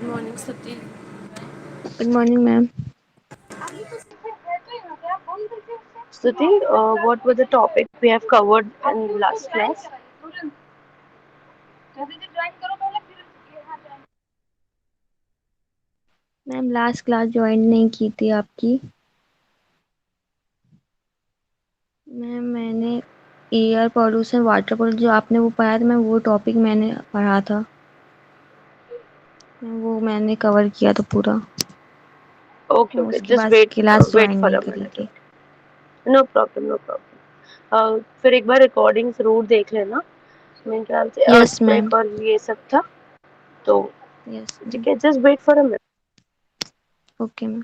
Good morning, Stuti. Good morning, ma'am. Stuti, what were the topic we have covered in last class? Ma'am last class join नहीं की थी आपकी। Ma'am मैंने air pollution water pollution जो आपने वो पढ़ाया था मैम वो टॉपिक मैंने पढ़ा था। मैम वो मैंने कवर किया था पूरा। Okay, ma'am okay. उसके Just बाद wait, class wait join for नहीं a करी minute. थी। Okay. No problem, no problem. फिर एक बार रिकॉर्डिंग जरूर देख लेना। मेरे ख्याल से यस मैम। अर्थक्वेक और ये सब था। तो यस ठीक मैम। है, just wait for a minute. Okay ma'am.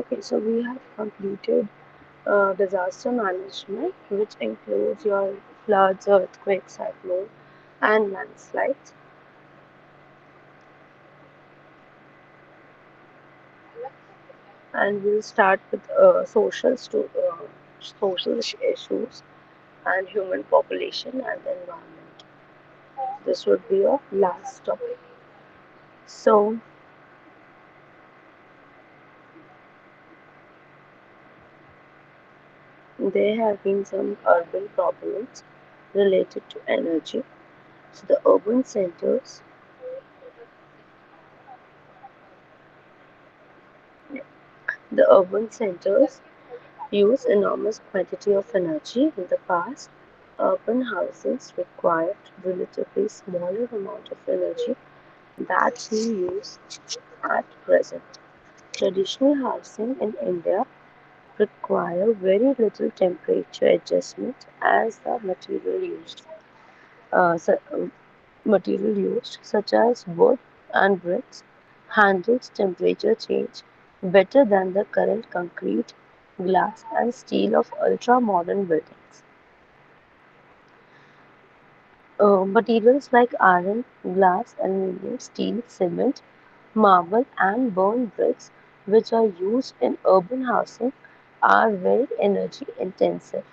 Okay, so we have completed disaster management, which includes your floods, earthquakes, cyclone, and landslides. And we'll start with social issues and human population and the environment. This would be your last topic. So, there have been some urban problems related to energy. So, the urban centers use enormous quantity of energy. In the past, urban houses required relatively smaller amount of energy that we use at present. Traditional housing in India require very little temperature adjustment as the material used such as wood and bricks handles temperature change better than the current concrete, glass and steel of ultra-modern buildings. Materials like iron, glass, aluminum, steel, cement, marble and burnt bricks which are used in urban housing are very energy intensive.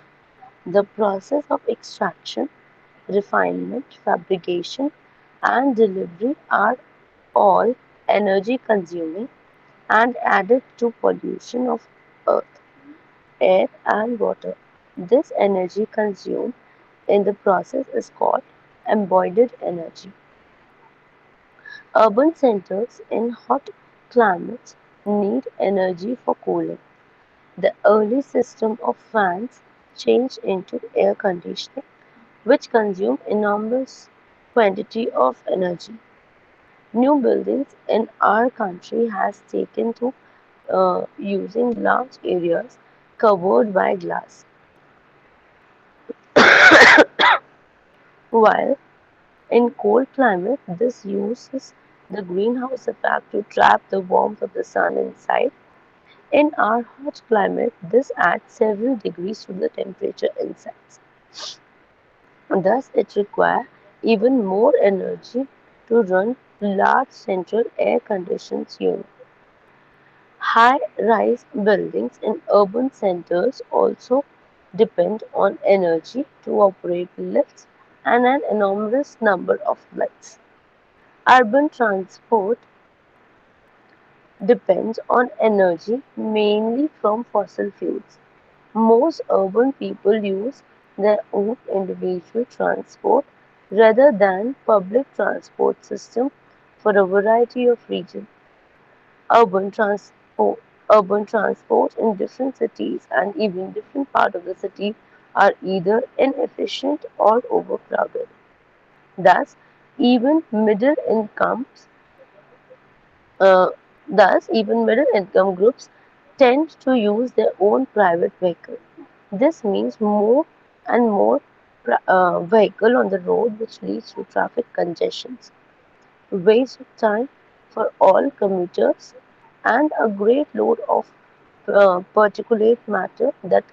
The process of extraction, refinement, fabrication and delivery are all energy consuming and added to pollution of earth, air and water. This energy consumed in the process is called embodied energy. Urban centers in hot climates need energy for cooling. The early system of fans changed into air conditioning, which consume enormous quantity of energy. New buildings in our country has taken to using large areas covered by glass, while in cold climate this uses the greenhouse effect to trap the warmth of the sun inside. In our hot climate, this adds several degrees to the temperature inside. Thus, it requires even more energy to run large central air conditioned units. High-rise buildings in urban centers also depend on energy to operate lifts and an enormous number of lights. Urban transport depends on energy mainly from fossil fuels. Most urban people use their own individual transport rather than public transport system for a variety of reasons. Urban transport, urban transport in different cities and even different part of the city are either inefficient or overcrowded. Thus, even middle incomes, uh, even middle income groups tend to use their own private vehicle. This means more and more vehicle on the road, which leads to traffic congestions, waste of time for all commuters, and a great load of particulate matter that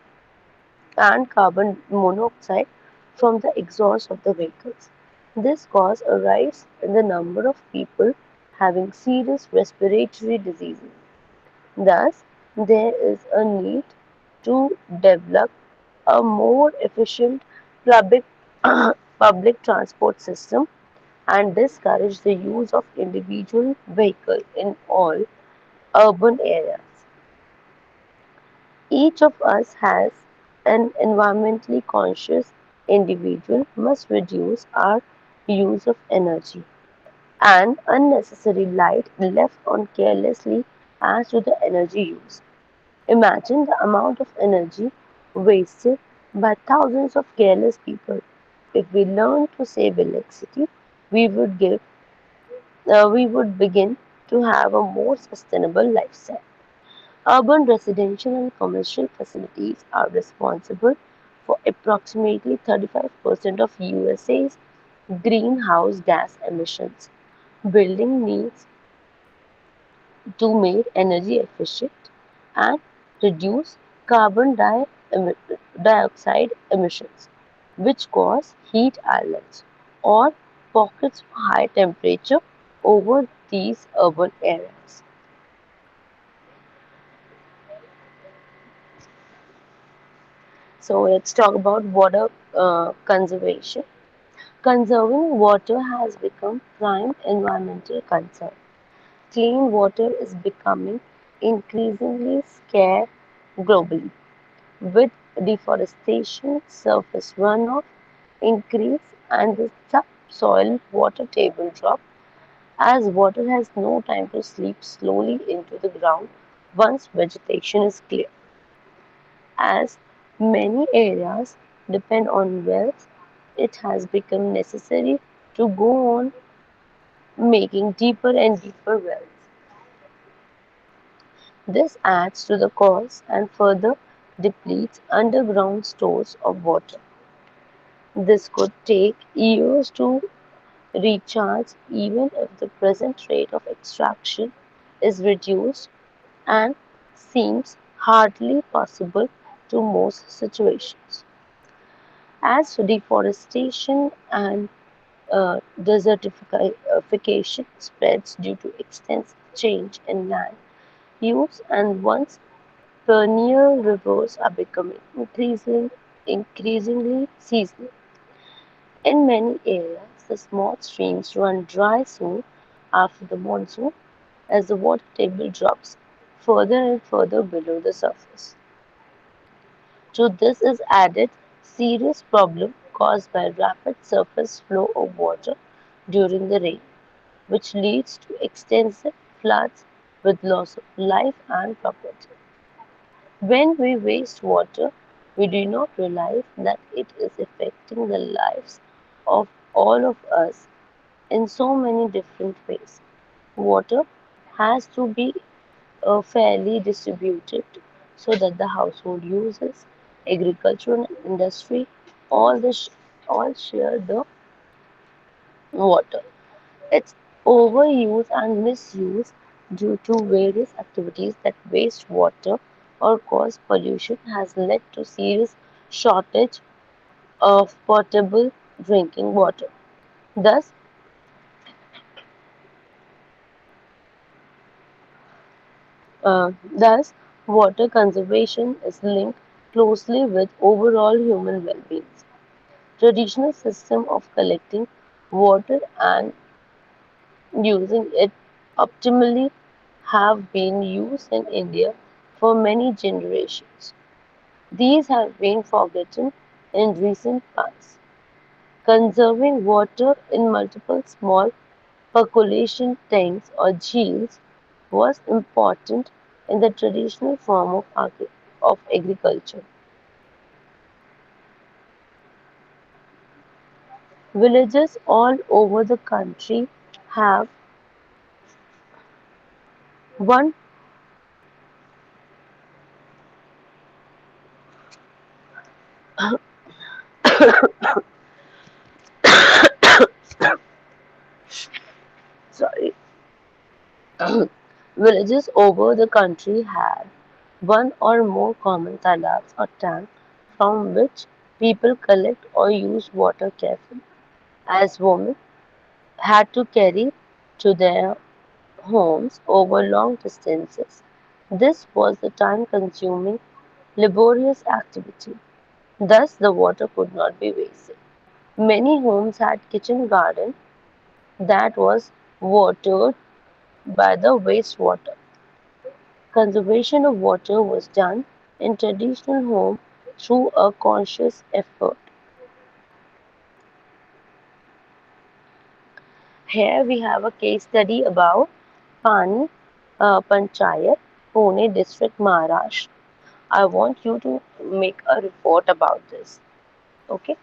and carbon monoxide from the exhaust of the vehicles. This causes a rise in the number of people having serious respiratory diseases. Thus, there is a need to develop a more efficient public, public transport system and discourage the use of individual vehicles in all urban areas. Each of us has an environmentally conscious individual must reduce our use of energy and unnecessary light left on carelessly adds to the energy use. Imagine the amount of energy wasted by thousands of careless people. If we learn to save electricity, we would we would begin to have a more sustainable lifestyle. Urban residential and commercial facilities are responsible for approximately 35% of USA's greenhouse gas emissions. Building needs to make energy efficient and reduce dioxide emissions, which cause heat islands or pockets of high temperature over these urban areas. So let's talk about water conservation. Conserving water has become prime environmental concern. Clean water is becoming increasingly scarce globally. With deforestation, surface runoff increase and the subsoil water table drop as water has no time to seep slowly into the ground once vegetation is clear. As many areas depend on wells, it has become necessary to go on making deeper and deeper wells. This adds to the cost and further depletes underground stores of water. This could take years to recharge even if the present rate of extraction is reduced and seems hardly possible to most situations. As deforestation and desertification spreads due to extensive change in land use and once perennial rivers are becoming increasingly seasonal. In many areas, the small streams run dry soon after the monsoon as the water table drops further and further below the surface. To this is added serious problem caused by rapid surface flow of water during the rain, which leads to extensive floods with loss of life and property. When we waste water, we do not realize that it is affecting the lives of all of us in so many different ways. Water has to be fairly distributed so that the household uses, agriculture and industry, all the sh- all share the water. Its overuse and misuse due to various activities that waste water or cause pollution has led to serious shortage of potable drinking water. Thus, thus, water conservation is linked closely with overall human well-being. Traditional system of collecting water and using it optimally have been used in India for many generations. These have been forgotten in recent past. Conserving water in multiple small percolation tanks or gills was important in the traditional form of agriculture. Villages all over the country have one sorry villages over the country have one or more common talabs or tanks from which people collect or use water carefully. As women had to carry to their homes over long distances, this was a time consuming, laborious activity. Thus, the water could not be wasted. Many homes had kitchen garden that was watered by the wastewater. Conservation of water was done in traditional home through a conscious effort. Here we have a case study about Pani Panchayat, Pune district, Maharashtra. I want you to make a report about this. Okay,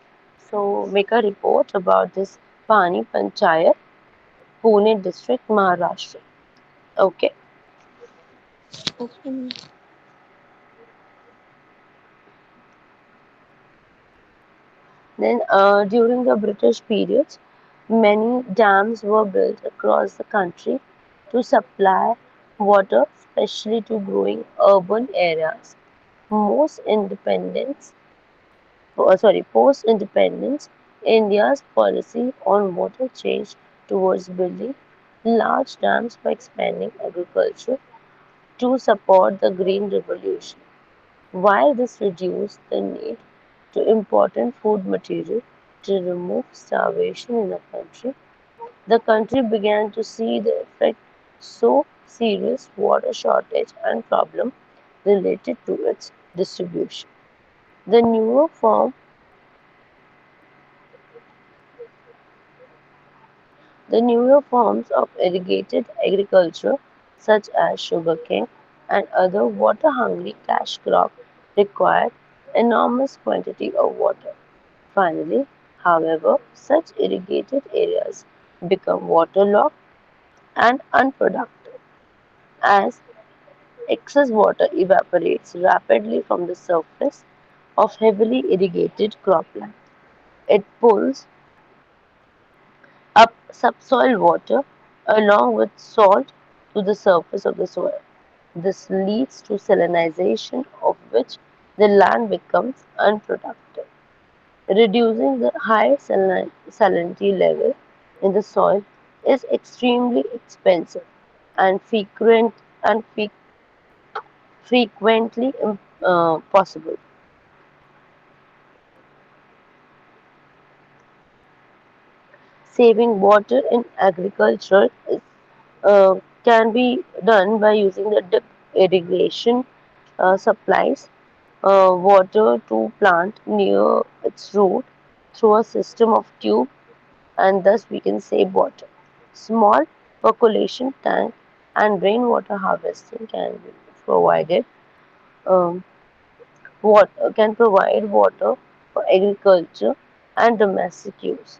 so make a report about this Pani Panchayat, Pune district, Maharashtra. Okay, Okay. then during the British period, many dams were built across the country to supply water, especially to growing urban areas. Most independence, Post-independence, India's policy on water changed towards building large dams by expanding agriculture to support the Green Revolution. While this reduced the need to import food material to remove starvation in the country began to see the effect so serious water shortage and problem related to its distribution. The newer form The newer forms of irrigated agriculture, such as sugarcane and other water-hungry cash crops, required enormous quantity of water. Finally, however, such irrigated areas become waterlogged and unproductive as excess water evaporates rapidly from the surface of heavily irrigated cropland. It pulls up subsoil water along with salt to the surface of the soil. This leads to salinization, of which the land becomes unproductive. Reducing the high salinity level in the soil is extremely expensive and frequently possible. Saving water in agriculture can be done by using the dip irrigation supplies water to plant near its root through a system of tube, and thus we can save water. Small percolation tank and rainwater harvesting can be provided um, can provide water for agriculture and domestic use.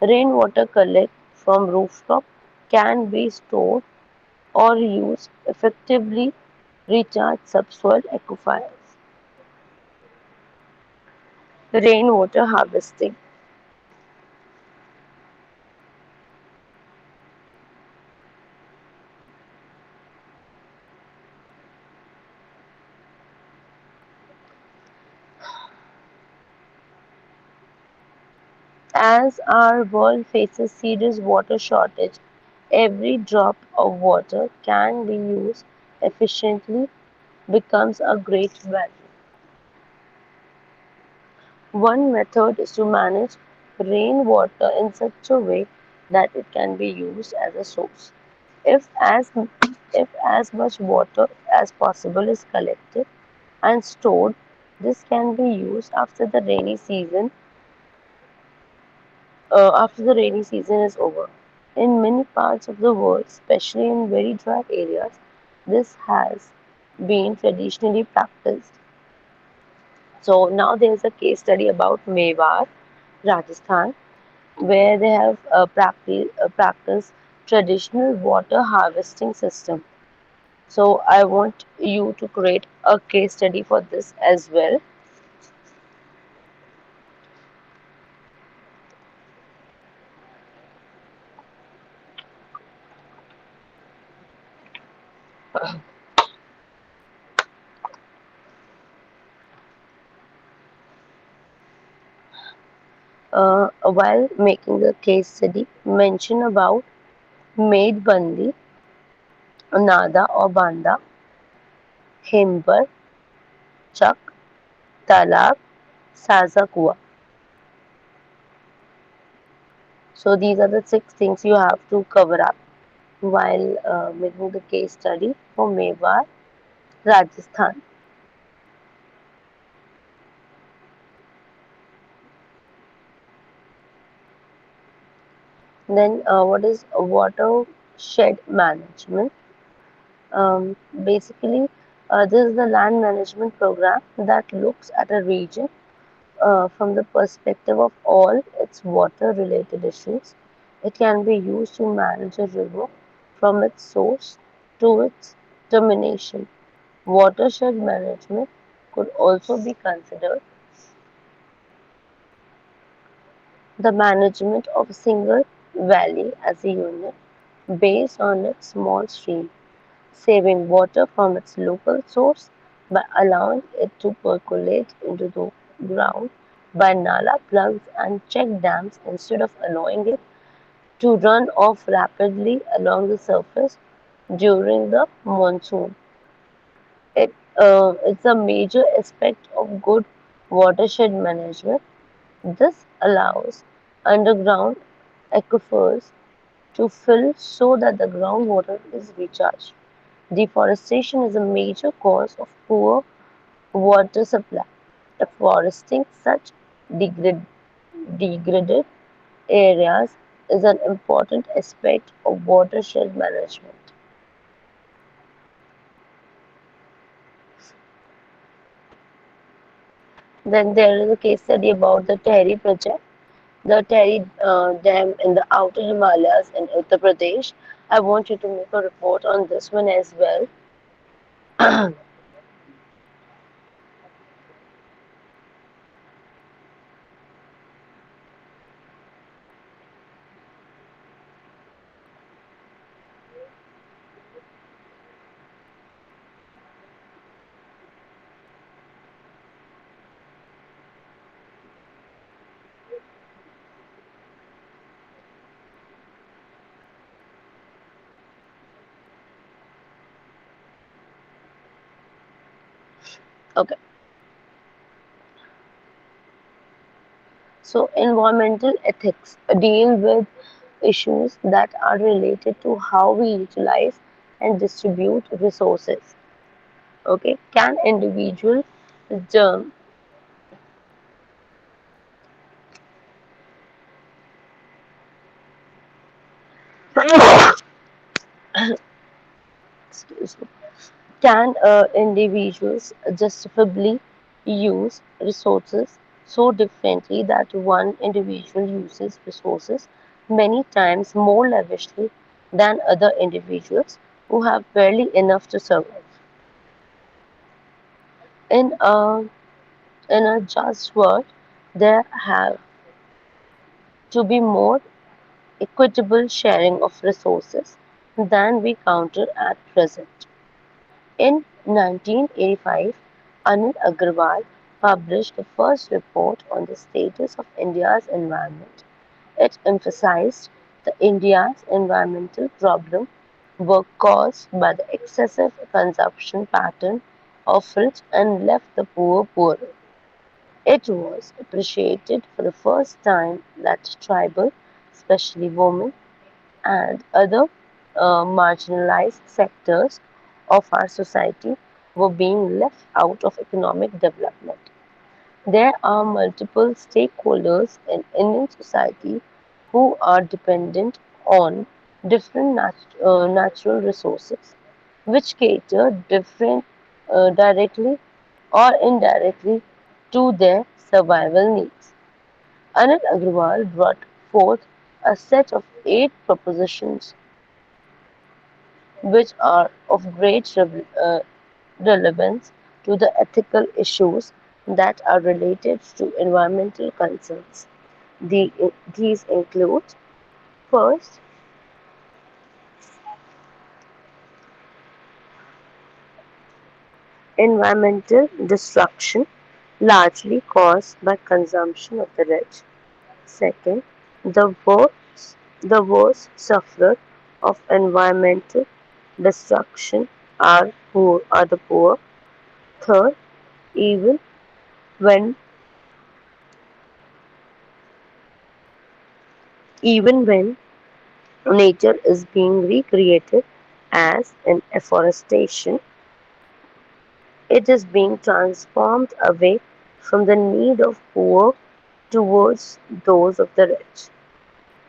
Rainwater collect from rooftop can be stored or used effectively recharge subsoil aquifers. Rainwater harvesting. As our world faces serious water shortage, every drop of water can be used efficiently becomes a great value. One method is to manage rainwater in such a way that it can be used as a source. If as if as much water as possible is collected and stored, This can be used after the rainy season is over. In many parts of the world, especially in very dry areas, this has been traditionally practiced. So now there's a case study about Mewar, Rajasthan, where they have practiced traditional water harvesting system. So I want you to create a case study for this as well. While making the case study, mention about Maid Bandi, Nada or Banda, Himbar, Chak, Talab, Saza Kua. So these are the six things you have to cover up while making the case study for Mewar, Rajasthan. Then what is watershed management? Basically, this is the land management program that looks at a region from the perspective of all its water related issues. It can be used to manage a river from its source to its termination. Watershed management could also be considered the management of a single valley as a unit based on its small stream, saving water from its local source by allowing it to percolate into the ground by nala plugs and check dams instead of allowing it to run off rapidly along the surface during the monsoon. It's a major aspect of good watershed management. This allows underground aquifers to fill so that the groundwater is recharged. Deforestation is a major cause of poor water supply. Foresting such degrad- degraded areas is an important aspect of watershed management. Then there is a case study about the Tehri project, the Tehri Dam in the outer Himalayas in Uttar Pradesh. I want you to make a report on this one as well. Okay, so environmental ethics deal with issues that are related to how we utilize and distribute resources. Okay, can individual germ excuse me, can individuals justifiably use resources so differently that one individual uses resources many times more lavishly than other individuals who have barely enough to survive? In a just world, there have to be more equitable sharing of resources than we counter at present. In 1985, Anil Agarwal published the first report on the status of India's environment. It emphasized that India's environmental problems were caused by the excessive consumption pattern of rich and left the poor poorer. It was appreciated for the first time that tribal, especially women, and other marginalized sectors of our society were being left out of economic development. There are multiple stakeholders in Indian society who are dependent on different natural resources, which cater different directly or indirectly to their survival needs. Anil Agrawal brought forth a set of 8 propositions which are of great relevance to the ethical issues that are related to environmental concerns. The, these include: first, environmental destruction largely caused by consumption of the rich. Second, the worst sufferer of environmental destruction are the poor. Third, even when even when nature is being recreated, as in afforestation, it is being transformed away from the need of poor towards those of the rich.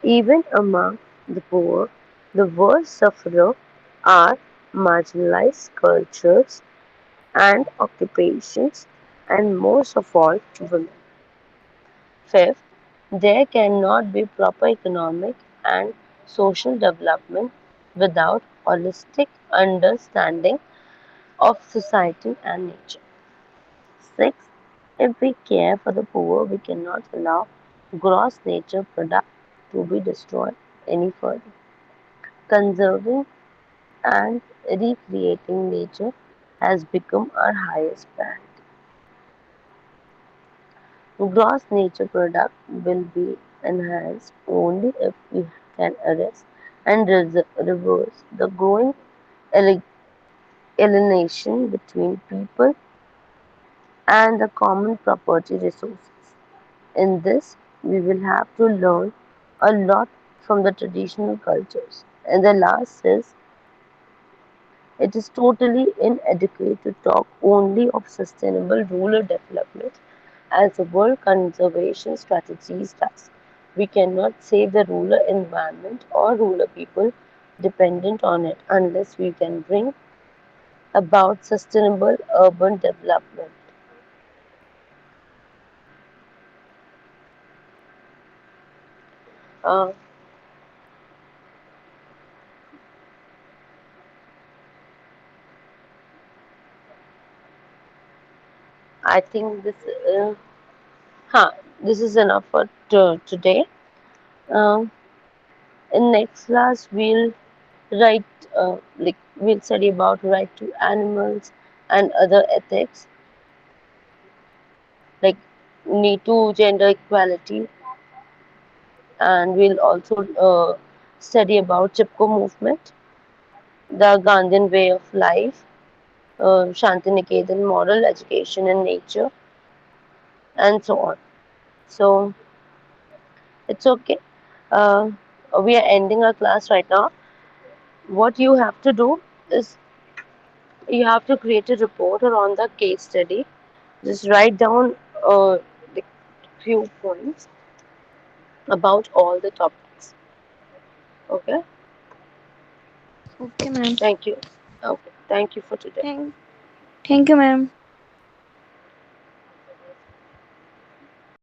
Even among the poor, the worst sufferers are marginalized cultures and occupations, and most of all, women. Fifth, there cannot be proper economic and social development without holistic understanding of society and nature. Sixth, if we care for the poor, we cannot allow gross nature product to be destroyed any further. Conserving and recreating nature has become our highest priority. Gross nature product will be enhanced only if we can arrest and reverse the growing alienation between people and the common property resources. In this, we will have to learn a lot from the traditional cultures. And the last is, it is totally inadequate to talk only of sustainable rural development as the World Conservation Strategies does. We cannot save the rural environment or rural people dependent on it unless we can bring about sustainable urban development. Uh, I think uh, huh, this is enough for today. Um in next class, write we'll study about right to animals and other ethics like need to gender equality, and we'll also study about Chipko movement, the Gandhian way of life, Shantiniketan moral education in nature, and so on. So it's okay. Uh, we are ending our class right now. What you have to do is you have to create a report or on the case study. Just write down the few points about all the topics. Okay. Okay, ma'am. Thank you. Okay. Thank you for today. Thank, thank you, ma'am.